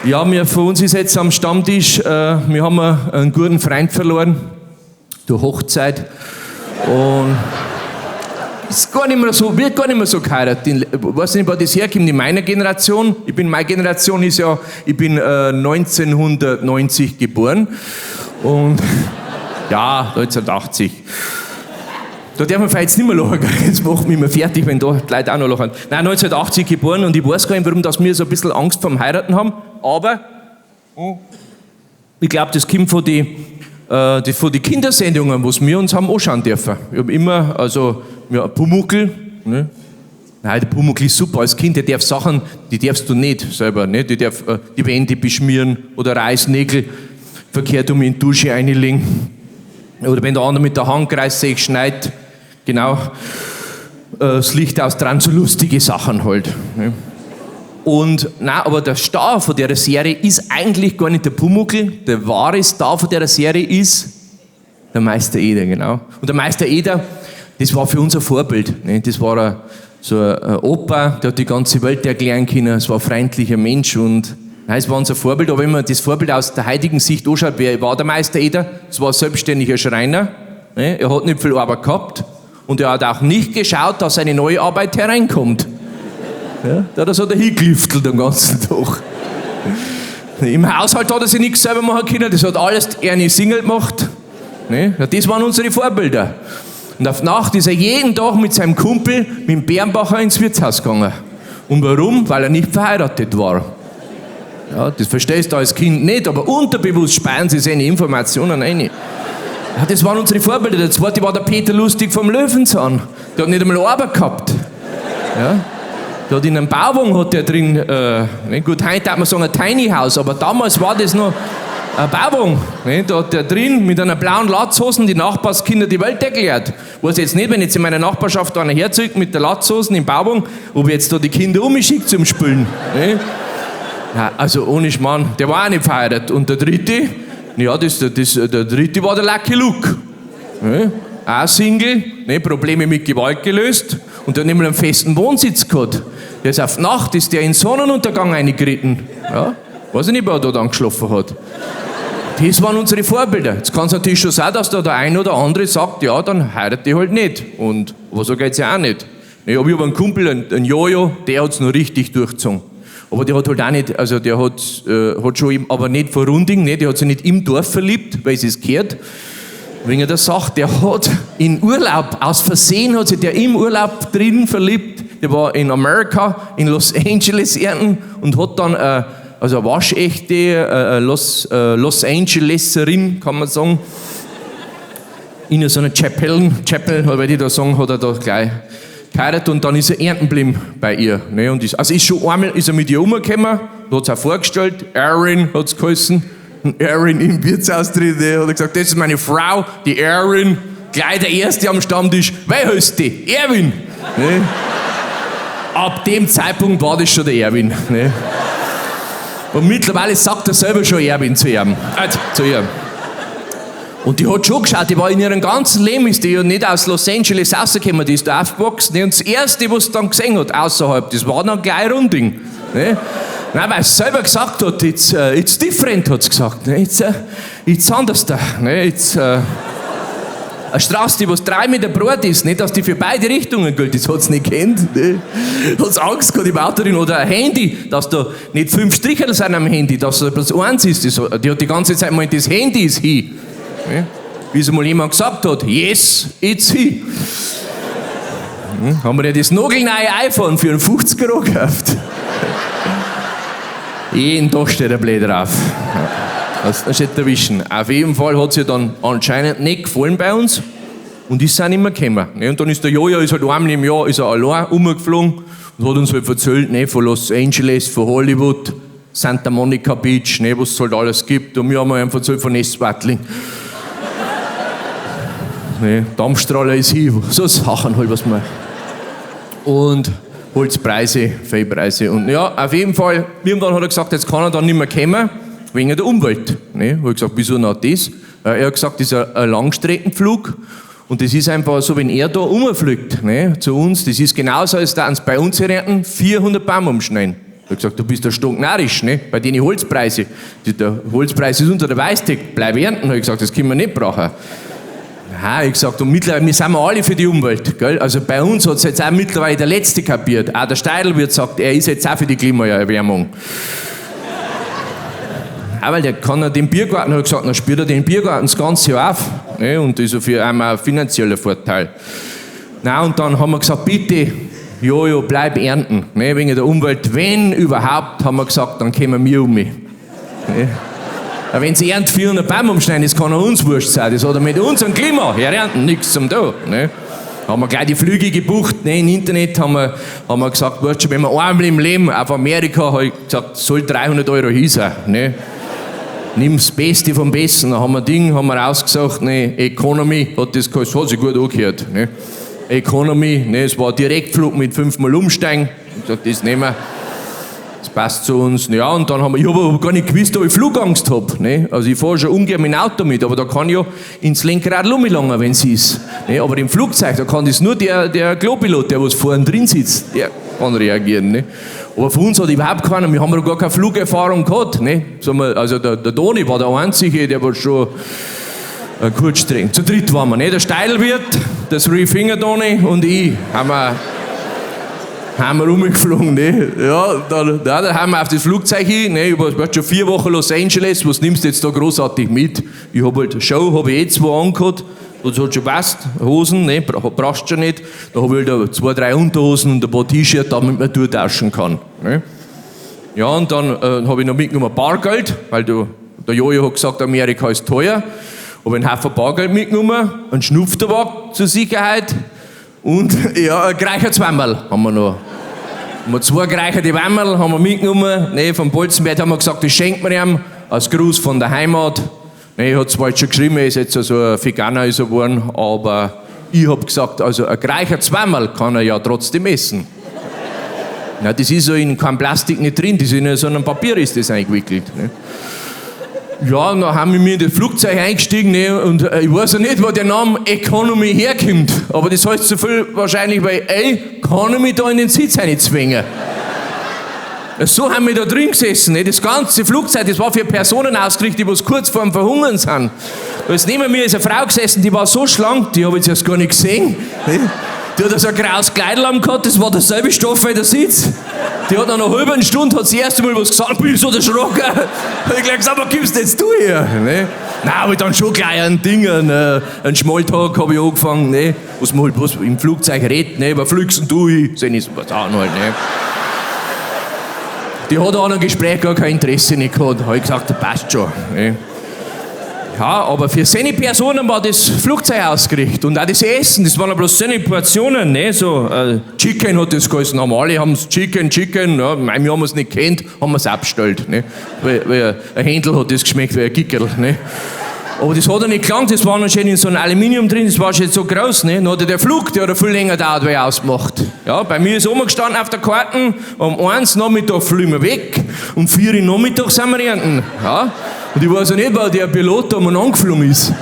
Ja, für uns ist jetzt am Stammtisch, wir haben einen guten Freund verloren durch Hochzeit und ist gar nicht mehr so, wird gar nicht mehr so geheiratet. Ich weiß nicht, wo das herkommt in meiner Generation. Meine Generation ist ja, ich bin 1990 geboren und ja, 1980. Da darf man vielleicht jetzt nicht mehr lachen, jetzt macht mich immer fertig, wenn da die Leute auch noch lachen. Nein, 1980 geboren und ich weiß gar nicht, warum dass wir so ein bisschen Angst vorm Heiraten haben, aber ich glaube, das kommt von den Kindersendungen, was wir uns haben anschauen dürfen. Ich habe immer, also, ja, Pumuckl, ne? Nein, der Pumuckl ist super, als Kind, der darf Sachen, die darfst du nicht selber, ne? Die darf die Wände beschmieren oder Reißnägel verkehrt in die Dusche reinlegen. Oder wenn der andere mit der Hand kreist, schneit, genau, das Licht aus dran, so lustige Sachen halt. Ne? Und, nein, aber der Star von der Serie ist eigentlich gar nicht der Pumuckl, der wahre Star von der Serie ist der Meister Eder, genau. Und der Meister Eder, das war für uns ein Vorbild. Ne? Das war so ein Opa, der hat die ganze Welt erklären können, es war ein freundlicher Mensch und nein, es war unser Vorbild, aber wenn man das Vorbild aus der heutigen Sicht anschaut, wer war der Meister Eder? Es war ein selbstständiger Schreiner, ne? Er hat nicht viel Arbeit gehabt und er hat auch nicht geschaut, dass eine neue Arbeit hereinkommt. Ja? Da hat er so dahingelüftelt den ganzen Tag. Im Haushalt hat er sich nichts selber machen können, das hat alles Ernie Singel gemacht. Ne? Ja, das waren unsere Vorbilder. Und auf Nacht ist er jeden Tag mit seinem Kumpel, mit dem Bärenbacher, ins Wirtshaus gegangen. Und warum? Weil er nicht verheiratet war. Ja, das verstehst du als Kind nicht, aber unterbewusst speiern sie seine Informationen rein. Ja, das waren unsere Vorbilder. Der zweite war der Peter Lustig vom Löwenzahn. Der hat nicht einmal Arbeit gehabt. Ja? Der hat in einem Bauwagen hat der drin, gut, heute hat man sagen ein Tiny House, aber damals war das noch ein Bauwagen. Ne? Da hat der drin mit einer blauen Latzhosen die Nachbarskinder die Welt erklärt. Ich weiß jetzt nicht, wenn jetzt in meiner Nachbarschaft einer herzieht mit der Latzhosen im Bauwagen, ob ich jetzt da die Kinder umschickt zum Spülen. Ne? Ja, also ohne Schmarrn, der war auch nicht verheiratet. Und der dritte, ja, der dritte war der Lucky Luke. Ne? Auch Single, ne? Probleme mit Gewalt gelöst und der hat nämlich einen festen Wohnsitz gehabt. Der ist auf Nacht, ist der in Sonnenuntergang eingeritten. Ja? Weiß ich nicht, wer da dann geschlafen hat. Das waren unsere Vorbilder. Jetzt kann es natürlich schon sein, dass da der eine oder andere sagt, ja, dann heirate ich halt nicht. Aber so geht es ja auch nicht. Ne? Aber ich habe einen Kumpel, einen Jojo, der hat es noch richtig durchgezogen. Aber der hat halt auch nicht, also der hat schon, aber nicht vor Runding, ne? Der hat sich nicht im Dorf verliebt, weil es gehört. Wegen der Sache, der hat in Urlaub, aus Versehen hat sich der im Urlaub drin verliebt. Der war in Amerika, in Los Angeles und hat dann also eine waschechte Los Angeleserin, kann man sagen, in so einer Chapel, weil die da sagen, hat er da gleich geheiratet und dann ist er ernten geblieben bei ihr. Ne? Und ist schon einmal ist er mit ihr umgekommen, da hat es auch vorgestellt, Erin hat es geheißen, Erin im Wirtshaus drin, der hat gesagt, das ist meine Frau, die Erin, gleich der Erste am Stammtisch, wer heißt die? Erwin. Ne? Ab dem Zeitpunkt war das schon der Erwin. Ne? Und mittlerweile sagt er selber schon Erwin zu ihm. Zu ihr. Und die hat schon geschaut, die war in ihrem ganzen Leben, ist die ja nicht aus Los Angeles rausgekommen, die ist da aufgewachsen. Ne? Und das Erste, was sie dann gesehen hat, außerhalb, das war dann gleich Runding. Ne? Nein, weil sie selber gesagt hat, it's different, hat sie gesagt. Ne? It's anders da. Ne? Eine Straße, die was 3 Meter breit ist, nicht, dass die für beide Richtungen gilt, das hat sie nicht kennt. Ne? Hat sie Angst gehabt im Auto drin. Oder ein Handy, dass da nicht 5 Striche sind am Handy, dass da bloß eins ist. Die hat die ganze Zeit gemeint, das Handy ist he. Ne? Wie es mal jemand gesagt hat, yes, it's he. Haben wir ja das nagelneue iPhone für einen 50er gekauft. Jeden Tag steht ein Blöd drauf. Das ist nicht erwischen. Auf jeden Fall hat es ihr dann anscheinend nicht gefallen bei uns und ist auch nicht mehr gekommen. Und dann ist der Jojo halt einmal im Jahr ist er allein rumgeflogen und hat uns halt erzählt, ne, von Los Angeles, von Hollywood, Santa Monica Beach, ne, was es halt alles gibt. Und wir haben einfach erzählt von Eswatling. Ne, Dampfstrahler ist hin, so Sachen halt, was man. Und Holzpreise, Fellpreise. Und ja, auf jeden Fall, irgendwann hat er gesagt, jetzt kann er dann nicht mehr kommen, wegen der Umwelt. Ne? Habe ich gesagt, wieso noch das? Er hat gesagt, das ist ein Langstreckenflug und das ist einfach so, wenn er da rumfliegt, ne, zu uns, das ist genauso, als da uns bei uns ernten, 400 Bäume umschneiden. Ich hab gesagt, du bist ein stocknarrisch, ne? Bei den Holzpreisen. Der Holzpreis ist unter der Weißdecke, bleib ernten. Hab ich gesagt, das können wir nicht brauchen. Nein, ich gesagt, und mittlerweile, wir sind alle für die Umwelt. Gell? Also bei uns hat es jetzt auch mittlerweile der Letzte kapiert. Auch der Steidlwirt sagt, er ist jetzt auch für die Klimaerwärmung. Auch weil der kann ja den Biergarten, hat gesagt, dann spielt er den Biergarten das ganze Jahr auf. Ne? Und das ist für einen auch ein finanzieller Vorteil. Na, und dann haben wir gesagt, bitte, Jojo, bleib ernten. Ne? Wegen der Umwelt. Wenn überhaupt, haben wir gesagt, dann kommen wir um mich. Ne? Wenn sie ernten 400 Bäume umschneiden, das kann auch uns wurscht sein. Das hat er mit unserem Klima. Wir ernten nichts zum da. Ne? Haben wir gleich die Flüge gebucht. Ne? Im Internet haben wir gesagt, weißt du, wenn wir einmal im Leben auf Amerika, habe ich gesagt, soll 300 € hin sein. Ne? Nimm das Beste vom Besten. Dann haben wir rausgesagt, ne? Economy, hat das sich gut angehört. Ne? Economy, ne? Es war Direktflug mit 5-mal Umsteigen. Ich habe gesagt, das nehmen wir. Das passt zu uns. Ja, und dann ich aber gar nicht gewusst, ob ich Flugangst habe. Ne? Also ich fahre schon ungern mit dem Auto mit, aber da kann ich ja ins Lenkrad rumlangen, wenn es ist. Ne? Aber im Flugzeug, da kann das nur der Klopilot, der was vorne drin sitzt, der kann reagieren. Ne? Aber für uns hat überhaupt keiner, wir haben ja gar keine Flugerfahrung gehabt. Ne? Also der Toni war der Einzige, der war schon kurz streng. Zu dritt waren wir, ne? Der Steidlwirt, der Three-Finger-Toni und ich haben wir rumgeflogen, ne? Ja, da haben wir auf das Flugzeug hin, ne? Ich war schon 4 Wochen Los Angeles, was nimmst du jetzt da großartig mit? Ich habe halt eine Show, habe ich 2 angehabt, das hat schon passt, Hosen, ne? Brauchst du schon nicht. Da habe ich halt 2, 3 Unterhosen und ein paar T-Shirts, damit man durchtauschen kann. Ne? Ja, und dann habe ich noch mitgenommen Bargeld, weil der Jojo hat gesagt, Amerika ist teuer. Habe einen Haufen Bargeld mitgenommen, einen Schnupftabak zur Sicherheit und ja, ein Greichertzweimerl haben wir noch. Haben wir 2 gereicherte Wammerl haben wir mitgenommen. Ne, vom Bolzenberg haben wir gesagt, das schenkt man ihm als Gruß von der Heimat. Ne, ich habe zwar jetzt schon geschrieben, er ist jetzt so ein Veganer ist er geworden, aber ich habe gesagt, also ein gereichertes Wammerl kann er ja trotzdem essen. Ja, das ist so in keinem Plastik nicht drin, das ist in so einem Papier ist das eingewickelt. Ne. Ja, dann haben wir in das Flugzeug eingestiegen, ne, und ich weiß ja nicht, wo der Name Economy herkommt, aber das heißt so viel wahrscheinlich, weil, kann ich mich da in den Sitz reinzwingen. So haben wir da drin gesessen, ne, das ganze Flugzeug, das war für Personen ausgerichtet, die was kurz vor dem Verhungern sind. Da ist neben mir ist eine Frau gesessen, die war so schlank, die habe ich jetzt erst gar nicht gesehen. Ne. Die hat so ein graues Kleidl gehabt, das war derselbe Stoff wie der Sitz. Die hat nach einer halben Stunde hat sie das erste Mal was gesagt, bin ich so erschrocken. Hab ich gleich gesagt, was gibst du jetzt du her? Ne? Nein, aber dann schon gleich ein Ding, ein Smalltalk habe ich angefangen, ne? Was man halt was im Flugzeug redet, ne? Was fliegst denn du hin? Sehen ist was an halt, ne? Die hat an einem Gespräch gar kein Interesse nicht gehabt. Habe ich gesagt, das passt schon. Ne? Ja, aber für seine Personen war das Flugzeug ausgerichtet und auch das Essen, das waren bloß seine Portionen, ne? So, Chicken hat das geheißen, alle haben es Chicken, ja, wir haben es nicht kennt, haben wir es abgestellt, ne? Weil ein Händel hat das geschmeckt wie ein Gickerl, ne? Aber das hat er nicht gelangt, das war noch schön in so einem Aluminium drin, das war schon so groß, ne? Dann hat der Flug, der hat viel länger gedauert, weil er ausgemacht. Ja, bei mir ist rumgestanden auf der Karte, um 1 Nachmittag fliegen wir weg, um 4 Uhr Nachmittag sind wir ernten. Ja? Und ich weiß ja nicht, weil der Pilot da mal angeflogen ist.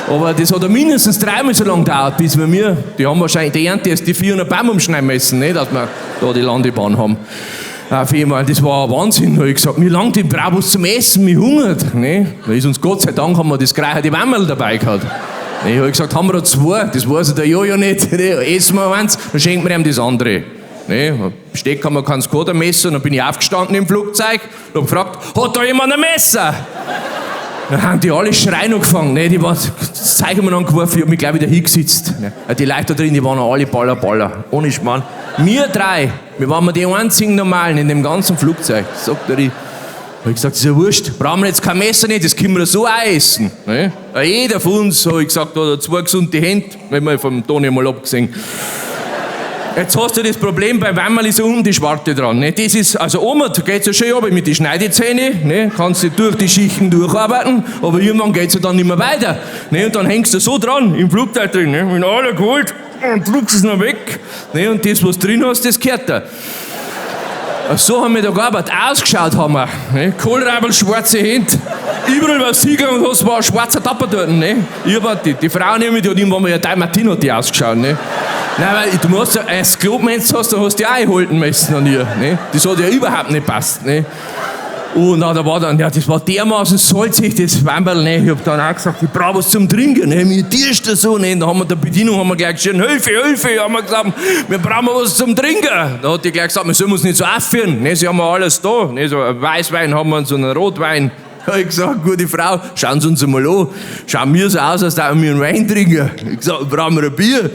Aber das hat ja mindestens 3-mal so lange gedauert, bis wir, die haben wahrscheinlich die Ernte erst die 400 Bäume umschneiden müssen, ne? Dass wir da die Landebahn haben. Auf einmal, das war ein Wahnsinn, habe ich gesagt, mir langt den Brabus zum Essen, mir hungert. Ne? Da ist uns Gott sei Dank, haben wir das gereicherte Wammerl dabei gehabt. Ne? Ich habe gesagt, haben wir da 2, das weiß der Jojo nicht, ne? Essen wir eins, dann schenken wir ihm das andere. Ne? Besteck haben wir kein Skoda-Messer, dann bin ich aufgestanden im Flugzeug und habe gefragt, hat da jemand ein Messer? Dann haben die alle schreien angefangen, ne? Das Zeichen mir angeworfen, ich habe mich gleich wieder hingesetzt. Ne? Die Leute da drin, die waren alle Baller. Ohne Schmarrn. Wir 3, wir waren die einzigen Normalen in dem ganzen Flugzeug. Sagt er, ich habe gesagt, das ist ja wurscht, brauchen wir jetzt kein Messer nicht, das können wir so auch essen. Ne? Jeder von uns, habe ich gesagt, hat 2 gesunde Hände, wenn wir vom Toni mal abgesehen. Jetzt hast du das Problem, beim Wammerl ist unten die Schwarte dran. Ne? Das ist, also oben geht es ja schön runter mit den Schneidezähnen, ne? Kannst du durch die Schichten durcharbeiten, aber irgendwann geht es ja dann nicht mehr weiter. Ne? Und dann hängst du so dran, im Flugzeug drin, ne? Wenn alle geholt und drückst es noch weg. Ne? Und das, was du drin hast, das gehört da. So haben wir da gearbeitet. Ausgeschaut haben wir. Ne? Kohlrabil, schwarze Hände. Überall war Sieger und das war ein schwarzer Tapper dort. Ne? Die Frau neben mir, die irgendwann mal ein Martino hat die ausgeschaut. Ne? Nein, weil du musst ja, als Clubmensch hast du ja auch einhalten müssen an ihr. Ne? Das hat ja überhaupt nicht gepasst. Ne? Und da war dann, ja, das war dermaßen salzig, das Wamperl, ne? Ich hab dann auch gesagt, ich brauche was zum Trinken, ne? Mir tierst du so, ne? Da haben wir der Bedienung haben wir gleich geschrien, Hilfe, Hilfe, haben wir gesagt, wir brauchen was zum Trinken. Da hat die gleich gesagt, wir sollen uns nicht so aufführen, ne? Sie haben alles da, ne? So ein Weißwein haben wir und so einen Rotwein. Da hab ich gesagt, gute Frau, schauen Sie uns mal an, schauen wir so aus, als würden wir einen Wein trinken. Ich hab gesagt, brauchen wir ein Bier?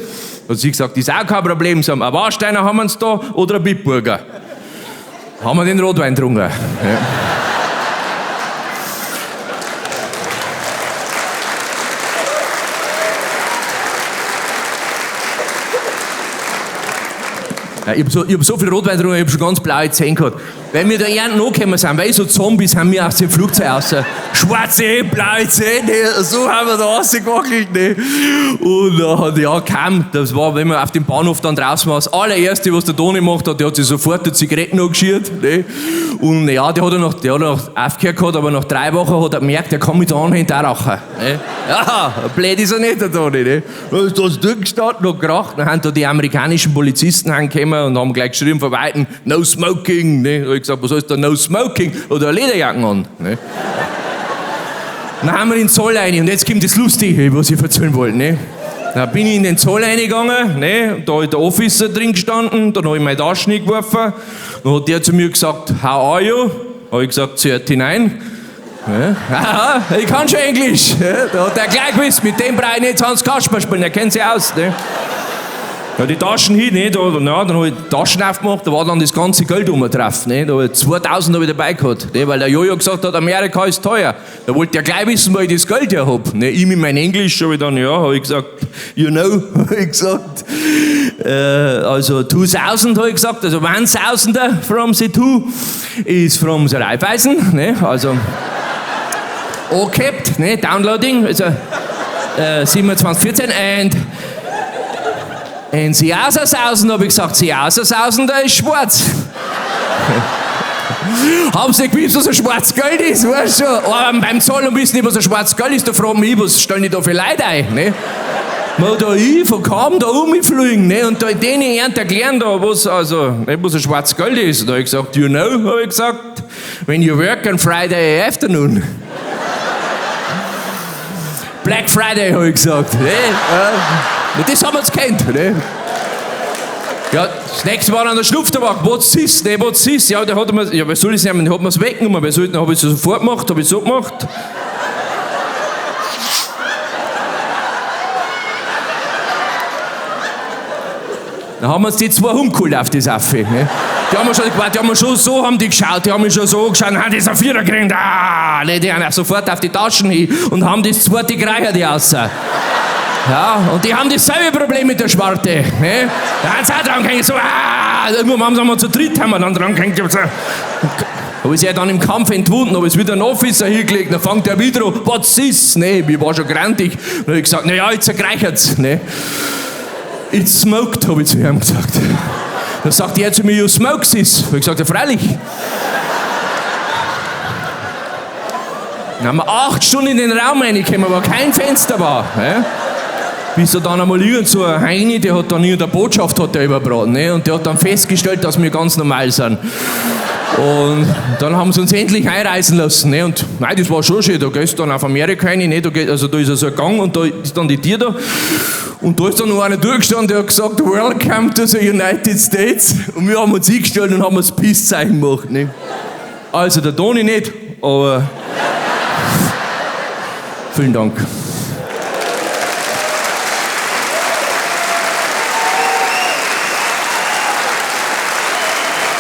Hat sie gesagt, das ist auch kein Problem, sie haben einen Warsteiner haben wir da oder einen Bitburger. Haben wir den Rotwein getrunken. Ja. Ja, ich hab so viel Rotwein getrunken, ich hab schon ganz blaue Zähne gehabt. Weil wir da irgendwann angekommen sind, weil so Zombies haben wir aus dem Flugzeug raus. Schwarze, blaue Zähne, so haben wir da rausgewackelt. Ne? Und ja, kam, das war, wenn wir auf dem Bahnhof dann draußen waren, das allererste, was der Toni gemacht hat, der hat sich sofort die Zigaretten angeschirrt. Ne? Und ja, der hat noch aufgehört gehabt, aber nach 3 Wochen hat er gemerkt, der kann mit der anderen Hand auch rauchen. Ne? Ja, blöd ist er nicht, der Toni. Ne? Da ist das durchgestanden, noch geraucht. Dann haben da die amerikanischen Polizisten angekommen und haben gleich geschrieben von Weitem, no smoking. Ne? Da hab ich gesagt, was heißt da no smoking? Oder eine Lederjacken an. Ne? Dann haben wir in den Zoll rein und jetzt kommt das Lustige, was ich erzählen wollte. Ne? Dann bin ich in den Zoll reingegangen, ne? Da hat der Officer drin gestanden, dann habe ich meine Taschen geworfen. Dann hat der zu mir gesagt, how are you? Habe ich gesagt, 39. Ja, aha, ich kann schon Englisch. Ja, da hat er gleich gewusst, mit dem brauche ich nicht Hans Kasper spielen, der kennt sich aus. Ne? Ja, die Taschen hin, ne, dann habe ich die Taschen aufgemacht, da war dann das ganze Geld drauf. Ne, da 2000 habe ich dabei gehabt, ne, weil der Jojo gesagt hat, Amerika ist teuer. Da wollte er gleich wissen, wo ich das Geld her habe. Ne, ich mit meinem Englisch habe ich dann, habe ich gesagt, you know, habe ich gesagt. Also 2000 habe ich gesagt, also 1000er from the two ist from the Raiffeisen. Ne, also angehabt, ne, Downloading, also 2714 und Siasersausen, habe ich gesagt, Siasersausen, der ist schwarz. Haben Sie nicht gewusst, was ein Schwarzgeld ist? Weißt du? Aber beim Zoll und wissen nicht, was ein Schwarzgeld ist, da fragen mich, was stellen die da für Leute ein? Ne? Man da von kaum da rumfliegen, ne? Und da denen erklären, da, was ein Schwarzgeld ist. Da habe ich gesagt, you know, habe ich gesagt, when you work on Friday afternoon. Black Friday, habe ich gesagt. Ne? Das haben wir jetzt kennt. Ne? Ja, das nächste Mal an der Schnupftabak. Was ist? Ne, was ist? Ja, der hat mir, ja, wer soll ich sagen, hat mir es weggenommen. Wer soll, dann habe ich es sofort gemacht, habe ich so gemacht. Dann haben wir uns die 2 umgeholt auf das Affe. Ne? Die haben wir schon so haben die geschaut, die haben mich schon so geschaut, haben das auf 4er gekriegt. Ne, die haben auch sofort auf die Taschen hin und haben das zweite gereichert raus. Ja, und die haben dasselbe Problem mit der Schwarte. Ne? Da haben sie auch dran gehängt, so, irgendwann haben wir zu dritt haben wir dann dran gehängt. So. Habe ich sie ja dann im Kampf entwunden, habe ich wieder einen Officer hingelegt, dann fängt er wieder an, was ist? Ne, ich war schon grantig. Dann habe ich gesagt, naja, jetzt ergreichert's. Ne? It's smoked, habe ich zu ihm gesagt. Dann sagt er zu mir, you smoke this. Habe ich gesagt, ja, freilich. Dann haben wir 8 Stunden in den Raum reingekommen, wo kein Fenster war. Ne? Bis er dann einmal irgend so ein Heini, der hat dann in der Botschaft hat der überbraten, ne? Und der hat dann festgestellt, dass wir ganz normal sind. Und dann haben sie uns endlich einreisen lassen. Ne? Und nein, das war schon schön, da gehst du dann auf Amerika rein, ne? Da ist so ein Gang und da ist dann die Tür da. Und da ist dann noch einer durchgestanden, der hat gesagt, welcome to the United States. Und wir haben uns hingestellt und haben das Peace-Zeichen gemacht. Ne? Also der Toni nicht, aber vielen Dank.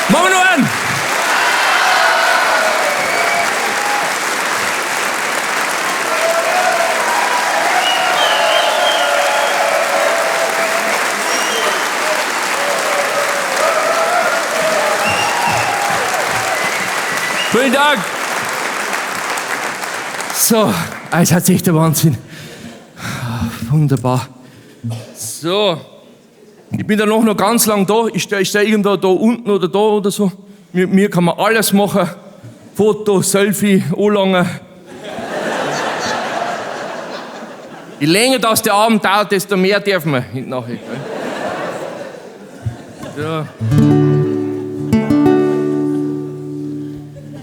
Machen wir noch einen! Vielen Dank! So, es hat sich der Wahnsinn. Wunderbar. So. Ich bin dann noch ganz lang da. Ich steh irgendwo da unten oder da oder so. Mit mir kann man alles machen. Foto, Selfie, anlangen. Je länger das der Abend dauert, desto mehr dürfen wir nachher. Ja.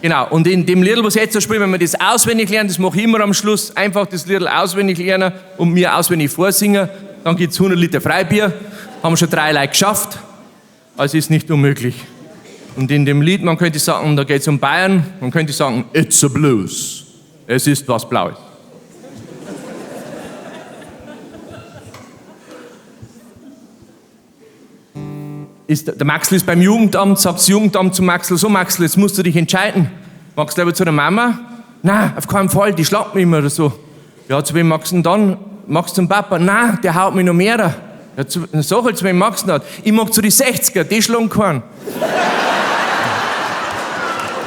Genau, und in dem Lied, was jetzt so spielt, wenn wir das auswendig lernen, das mache ich immer am Schluss, einfach das Lied auswendig lernen und mir auswendig vorsingen, dann gibt es 100 Liter Freibier, haben schon 3 Leute geschafft, also ist nicht unmöglich. Und in dem Lied, man könnte sagen, da geht es um Bayern, man könnte sagen, it's a blues, es ist was Blaues. Der Maxl ist beim Jugendamt, sagt das Jugendamt zu Maxl, so Maxl, jetzt musst du dich entscheiden. Magst du lieber zu der Mama? Nein, auf keinen Fall, die schlagt mich immer oder so. Ja, zu wem magst du denn dann? Magst du zum Papa? Nein, der haut mich noch mehr. Ja, sag halt, zu wem magst du denn? Ich mag zu die 60er, die schlagen keinen.